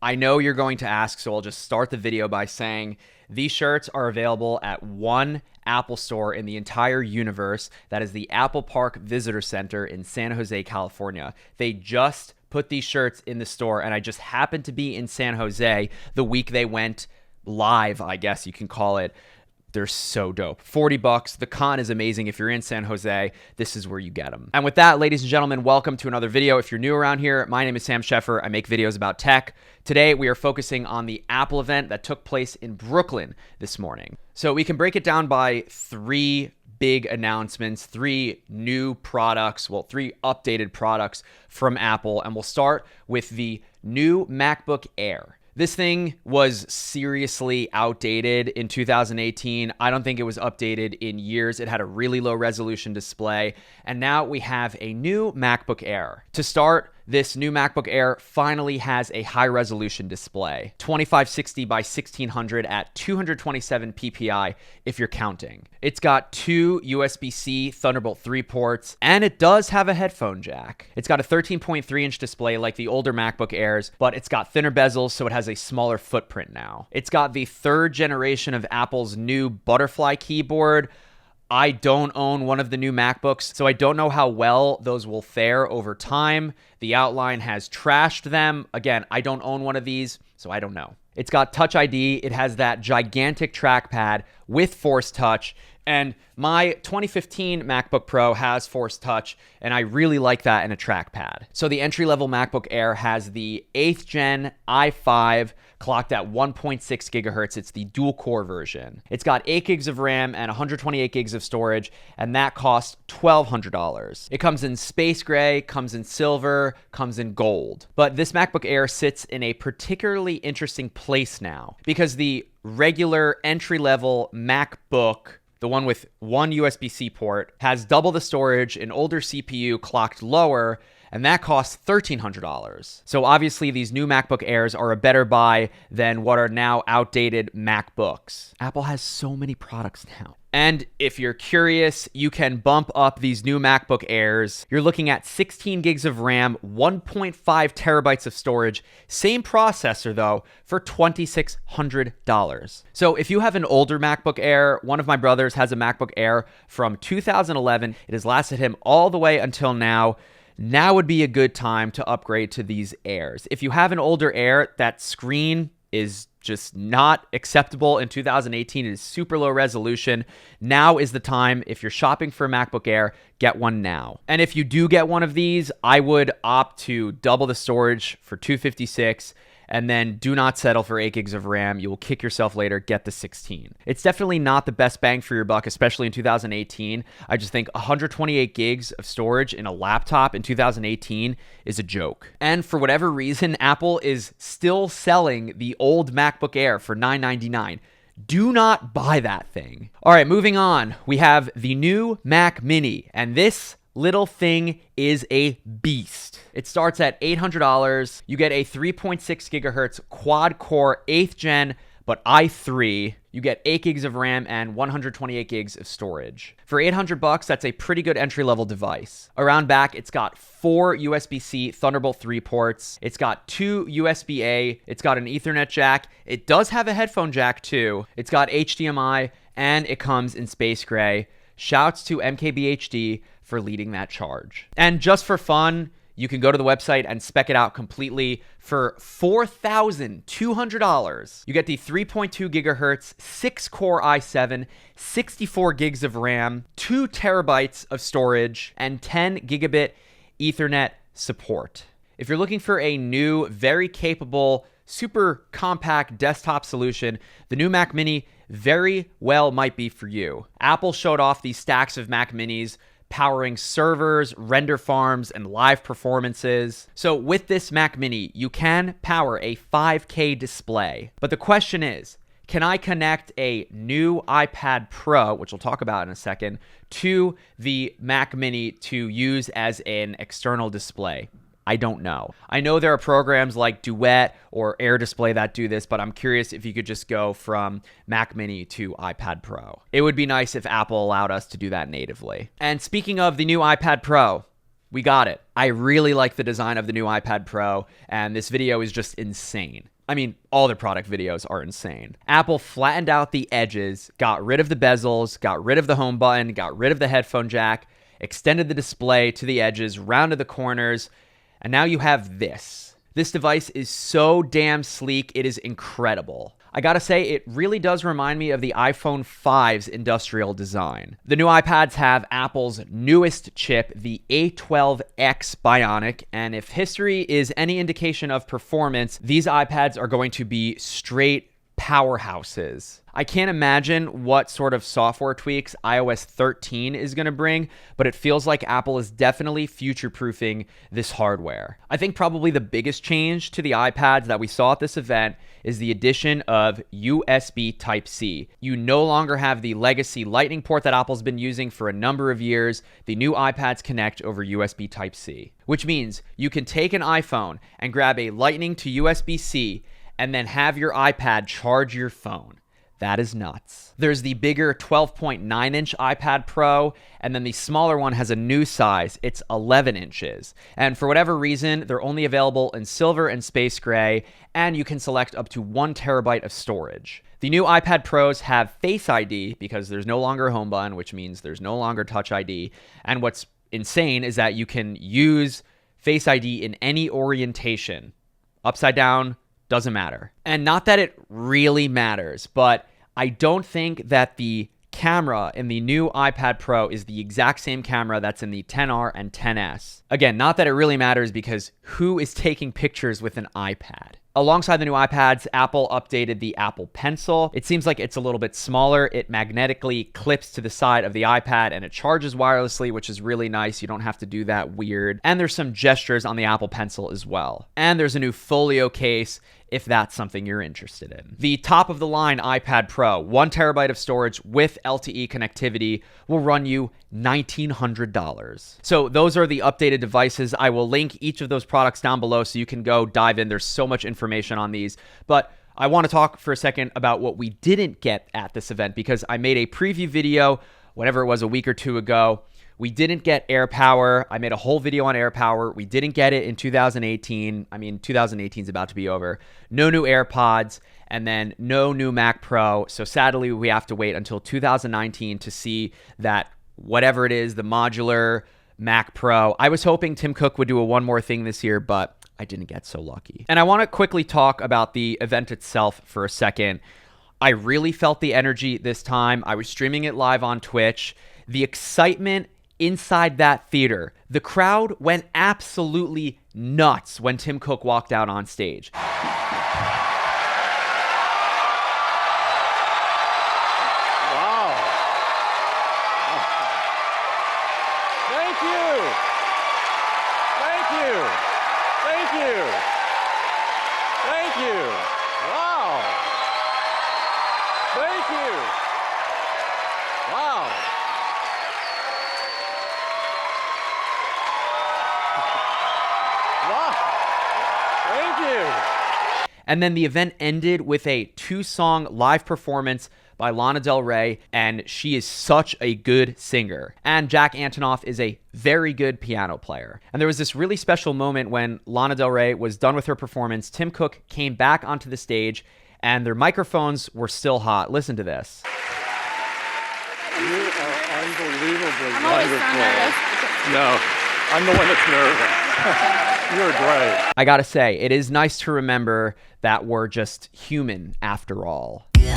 I know you're going to ask, so I'll just start the video by saying these shirts are available at one Apple store in the entire universe. That is the Apple Park Visitor Center in San Jose, California. They just put these shirts in the store, and I just happened to be in San Jose the week they went live, I guess you can call it. They're so dope. $40. The con is amazing. If you're in San Jose, this is where you get them. And with that, ladies and gentlemen, welcome to another video. If you're new around here, my name is Sam Sheffer. I make videos about tech. Today, we are focusing on the Apple event that took place in Brooklyn this morning. So we can break it down by three big announcements, three new products, well, three updated products from Apple. And we'll start with the new MacBook Air. This thing was seriously outdated in 2018. I don't think it was updated in years. It had a really low resolution display. And now we have a new MacBook Air. To start, this new MacBook Air finally has a high resolution display, 2560 by 1600 at 227 ppi if you're counting. It's got two USB-C Thunderbolt 3 ports, and it does have a headphone jack. It's got a 13.3-inch display like the older MacBook Airs, but it's got thinner bezels, so it has a smaller footprint now. It's got the third generation of Apple's new butterfly keyboard. I don't own one of the new MacBooks, so I don't know how well those will fare over time. The outline has trashed them. Again, I don't own one of these, so I don't know. It's got Touch ID. It has that gigantic trackpad with Force Touch. And my 2015 MacBook Pro has Force Touch, and I really like that in a trackpad. So the entry-level MacBook Air has the 8th gen i5 clocked at 1.6 gigahertz. It's the dual-core version. It's got 8 gigs of RAM and 128 gigs of storage, and that costs $1,200. It comes in space gray, comes in silver, comes in gold. But this MacBook Air sits in a particularly interesting place now because the regular entry-level MacBook, the one with one USB-C port, has double the storage, an older CPU clocked lower, and that costs $1,300. So obviously these new MacBook Airs are a better buy than what are now outdated MacBooks. Apple has so many products now. And if you're curious, you can bump up these new MacBook Airs. You're looking at 16 gigs of RAM, 1.5 terabytes of storage, same processor though, for $2,600. So if you have an older MacBook Air, one of my brothers has a MacBook Air from 2011. It has lasted him all the way until now. Now would be a good time to upgrade to these Airs. If you have an older Air, that screen is just not acceptable in 2018. It is super low resolution. Now is the time. If you're shopping for a MacBook Air, get one now. And if you do get one of these, I would opt to double the storage for $256 and then do not settle for 8 gigs of RAM. You will kick yourself later. Get the 16. It's definitely not the best bang for your buck, especially in 2018. I just think 128 gigs of storage in a laptop in 2018 is a joke. And for whatever reason, Apple is still selling the old MacBook Air for $999. Do not buy that thing. All right, moving on. We have the new Mac Mini, and this little thing is a beast. It starts at $800. You get a 3.6 gigahertz quad-core 8th gen, but i3. You get 8 gigs of RAM and 128 gigs of storage. For $800, that's a pretty good entry-level device. Around back, it's got 4 USB-C Thunderbolt 3 ports. It's got 2 USB-A. It's got an Ethernet jack. It does have a headphone jack too. It's got HDMI, and it comes in space gray. Shouts to MKBHD for leading that charge. And just for fun, you can go to the website and spec it out completely for $4,200. You get the 3.2 gigahertz, 6-core i7, 64 gigs of RAM, 2 terabytes of storage, and 10 gigabit Ethernet support. If you're looking for a new, very capable, super compact desktop solution, the new Mac Mini very well might be for you. Apple showed off these stacks of Mac Minis powering servers, render farms, and live performances. So with this Mac Mini, you can power a 5K display. But the question is, can I connect a new iPad Pro, which we'll talk about in a second, to the Mac Mini to use as an external display? I don't know. I know there are programs like Duet or Air Display that do this, but I'm curious if you could just go from Mac Mini to iPad Pro. It would be nice if Apple allowed us to do that natively. And speaking of the new iPad Pro, we got it. I really like the design of the new iPad Pro, and this video is just insane. I mean, all their product videos are insane. Apple flattened out the edges, got rid of the bezels, got rid of the home button, got rid of the headphone jack, extended the display to the edges, rounded the corners, and now you have this. This device is so damn sleek, it is incredible. I gotta say, it really does remind me of the iPhone 5's industrial design. The new iPads have Apple's newest chip, the A12X Bionic, and if history is any indication of performance, these iPads are going to be straight powerhouses. I can't imagine what sort of software tweaks iOS 13 is going to bring, but it feels like Apple is definitely future-proofing this hardware. I think probably the biggest change to the iPads that we saw at this event is the addition of USB Type-C. You no longer have the legacy Lightning port that Apple's been using for a number of years. The new iPads connect over USB Type-C, which means you can take an iPhone and grab a Lightning to USB-C and then have your iPad charge your phone. That is nuts. There's the bigger 12.9-inch iPad Pro, and then the smaller one has a new size. It's 11 inches. And for whatever reason, they're only available in silver and space gray, and you can select up to 1 terabyte of storage. The new iPad Pros have Face ID because there's no longer a home button, which means there's no longer Touch ID. And what's insane is that you can use Face ID in any orientation. Upside down, doesn't matter. And not that it really matters, but I don't think that the camera in the new iPad Pro is the exact same camera that's in the XR and XS. Again, not that it really matters because who is taking pictures with an iPad? Alongside the new iPads, Apple updated the Apple Pencil. It seems like it's a little bit smaller. It magnetically clips to the side of the iPad and it charges wirelessly, which is really nice. You don't have to do that weird. And there's some gestures on the Apple Pencil as well. And there's a new folio case if that's something you're interested in. The top of the line iPad Pro, 1 terabyte of storage with LTE connectivity, will run you $1,900. So those are the updated devices. I will link each of those products down below so you can go dive in. There's so much information on these, but I want to talk for a second about what we didn't get at this event because I made a preview video, whatever it was, a week or two ago. We didn't get AirPower. I made a whole video on AirPower. We didn't get it in 2018. I mean, 2018 is about to be over. No new AirPods, and then no new Mac Pro. So sadly, we have to wait until 2019 to see that whatever it is, the modular Mac Pro. I was hoping Tim Cook would do a one more thing this year, but I didn't get so lucky. And I want to quickly talk about the event itself for a second. I really felt the energy this time. I was streaming it live on Twitch. The excitement inside that theater, the crowd went absolutely nuts when Tim Cook walked out on stage. Wow. Thank you. Thank you. Thank you. Thank you. Wow. Thank you. Wow. Thank you. And then the event ended with a 2-song live performance by Lana Del Rey, and she is such a good singer. And Jack Antonoff is a very good piano player. And there was this really special moment when Lana Del Rey was done with her performance. Tim Cook came back onto the stage, and their microphones were still hot. Listen to this. You are unbelievably I'm always so wonderful. nervous. No, I'm the one that's nervous. You're great. I gotta say, it is nice to remember that we're just human after all. Yeah.